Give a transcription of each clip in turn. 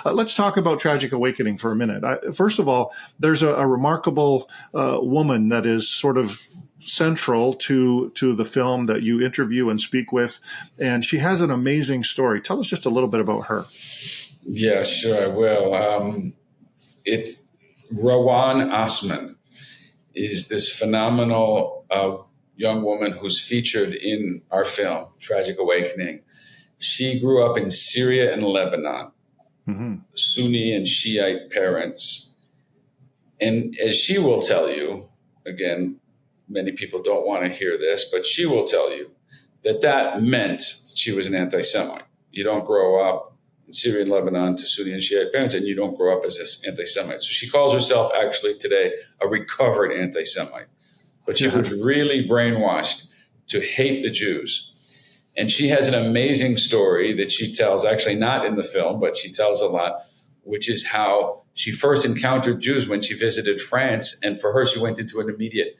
let's talk about Tragic Awakening for a minute. First of all, there's a remarkable woman that is sort of central to the film that you interview and speak with, and she has an amazing story. Tell us just a little bit about her. Yeah, sure, I will. Rowan Osman is this phenomenal young woman who's featured in our film, Tragic Awakening. She grew up in Syria and Lebanon, Sunni and Shiite parents. And as she will tell you, again, many people don't want to hear this, but she will tell you that meant she was an anti-Semite. You don't grow up in Syria and Lebanon to Sunni and Shiite parents, and you don't grow up as an anti-Semite. So she calls herself actually today a recovered anti-Semite. But she was really brainwashed to hate the Jews. And she has an amazing story that she tells, actually not in the film, but she tells a lot, which is how she first encountered Jews when she visited France. And for her, she went into an immediate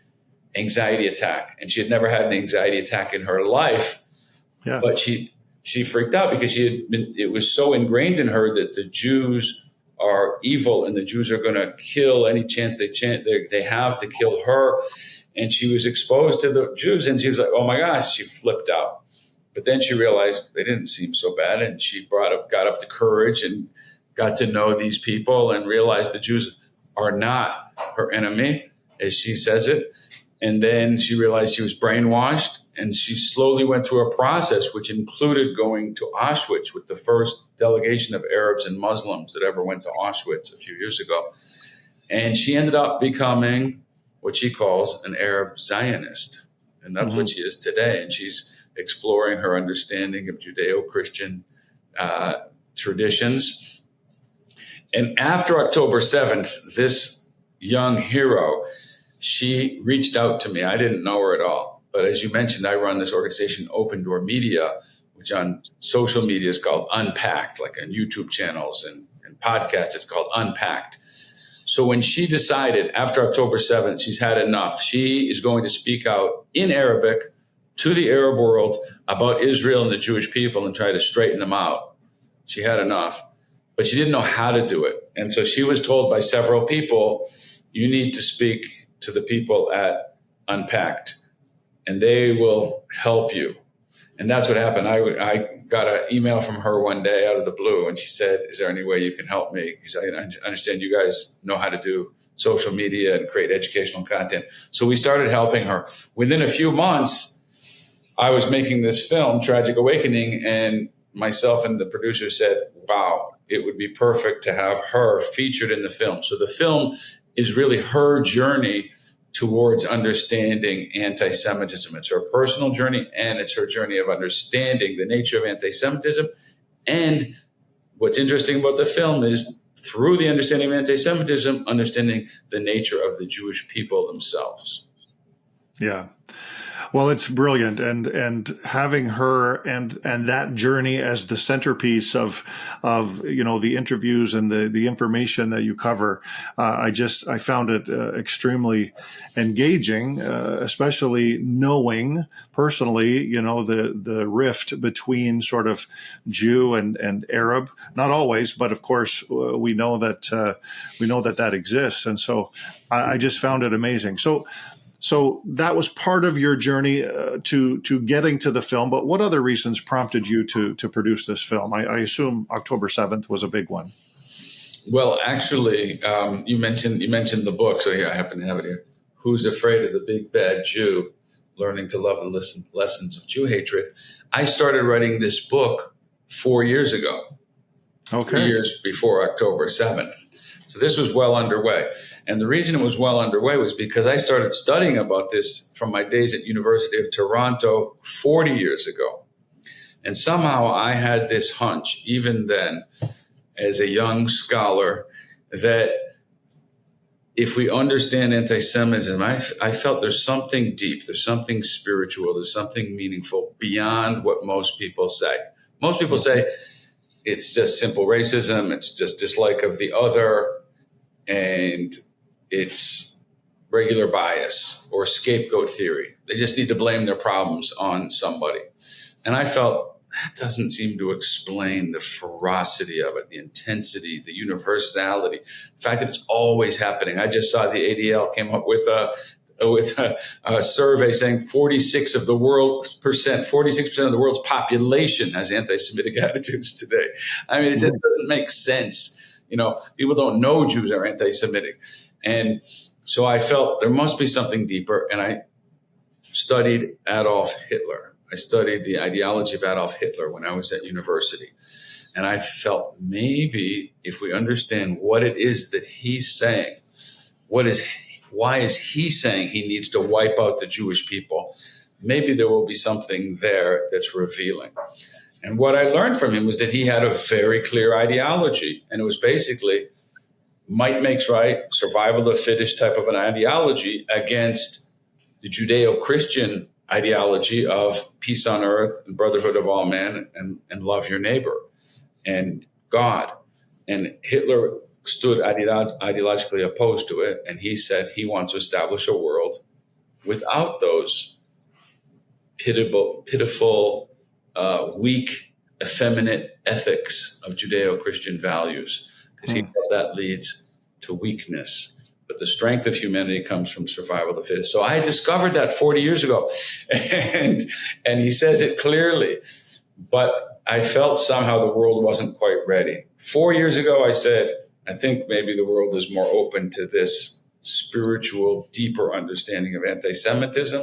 anxiety attack. And she had never had an anxiety attack in her life. Yeah. But she freaked out because it was so ingrained in her that the Jews are evil and the Jews are going to kill any chance they have to kill her. And she was exposed to the Jews and she was like, oh my gosh, she flipped out. But then she realized they didn't seem so bad. And she got up the courage and got to know these people and realized the Jews are not her enemy, as she says it. And then she realized she was brainwashed. And she slowly went through a process which included going to Auschwitz with the first delegation of Arabs and Muslims that ever went to Auschwitz a few years ago. And she ended up becoming what she calls an Arab Zionist. And that's what she is today. And she's exploring her understanding of Judeo-Christian traditions. And after October 7th, this young hero, she reached out to me. I didn't know her at all. But as you mentioned, I run this organization, Open Door Media, which on social media is called Unpacked, like on YouTube channels and podcasts, it's called Unpacked. So when she decided after October 7th, she's had enough, she is going to speak out in Arabic to the Arab world about Israel and the Jewish people and try to straighten them out. She had enough, but she didn't know how to do it. And so she was told by several people, you need to speak to the people at Unpacked and they will help you. And that's what happened. I got an email from her one day out of the blue and she said, is there any way you can help me? Because I understand you guys know how to do social media and create educational content. So we started helping her. Within a few months, I was making this film, Tragic Awakening, and myself and the producer said, wow, it would be perfect to have her featured in the film. So the film is really her journey towards understanding anti-Semitism. It's her personal journey, and it's her journey of understanding the nature of anti-Semitism. And what's interesting about the film is through the understanding of anti-Semitism, understanding the nature of the Jewish people themselves. Yeah. Well, it's brilliant, and having her and that journey as the centerpiece of the interviews and the information that you cover, I found it extremely engaging, especially knowing personally, the rift between sort of Jew and Arab. Not always, but of course we know that exists, and so I just found it amazing. So that was part of your journey to getting to the film. But what other reasons prompted you to produce this film? I assume October 7th was a big one. Well, actually, you mentioned the book, so yeah, I happen to have it here. Who's Afraid of the Big Bad Jew? Learning to Love and Lessons of Jew Hatred. I started writing this book 4 years ago. Okay. 3 years before October 7th. So this was well underway. And the reason it was well underway was because I started studying about this from my days at University of Toronto 40 years ago. And somehow I had this hunch, even then, as a young scholar, that if we understand anti-Semitism, I felt there's something deep, there's something spiritual, there's something meaningful beyond what most people say. Most people say it's just simple racism, it's just dislike of the other, and it's regular bias or scapegoat theory. They just need to blame their problems on somebody. And I felt that doesn't seem to explain the ferocity of it, the intensity, the universality, the fact that it's always happening. I just saw the ADL came up with a survey saying 46% of the world's population has anti-Semitic attitudes today. I mean, it just doesn't make sense. People don't know Jews are anti-Semitic. And so I felt there must be something deeper. And I studied Adolf Hitler. I studied the ideology of Adolf Hitler when I was at university. And I felt maybe if we understand what it is that he's saying, why is he saying he needs to wipe out the Jewish people? Maybe there will be something there that's revealing. And what I learned from him was that he had a very clear ideology. And it was basically might makes right, survival of the fittest type of an ideology against the Judeo-Christian ideology of peace on earth and brotherhood of all men and love your neighbor and God. And Hitler stood ideologically opposed to it. And he said he wants to establish a world without those pitiful, weak, effeminate ethics of Judeo-Christian values, because he felt that leads to weakness. But the strength of humanity comes from survival of the fittest. So I discovered that 40 years ago, and he says it clearly. But I felt somehow the world wasn't quite ready. 4 years ago, I said, I think maybe the world is more open to this spiritual, deeper understanding of anti-Semitism.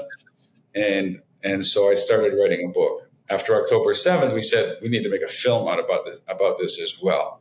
And so I started writing a book. After October 7th, we said we need to make a film about this as well.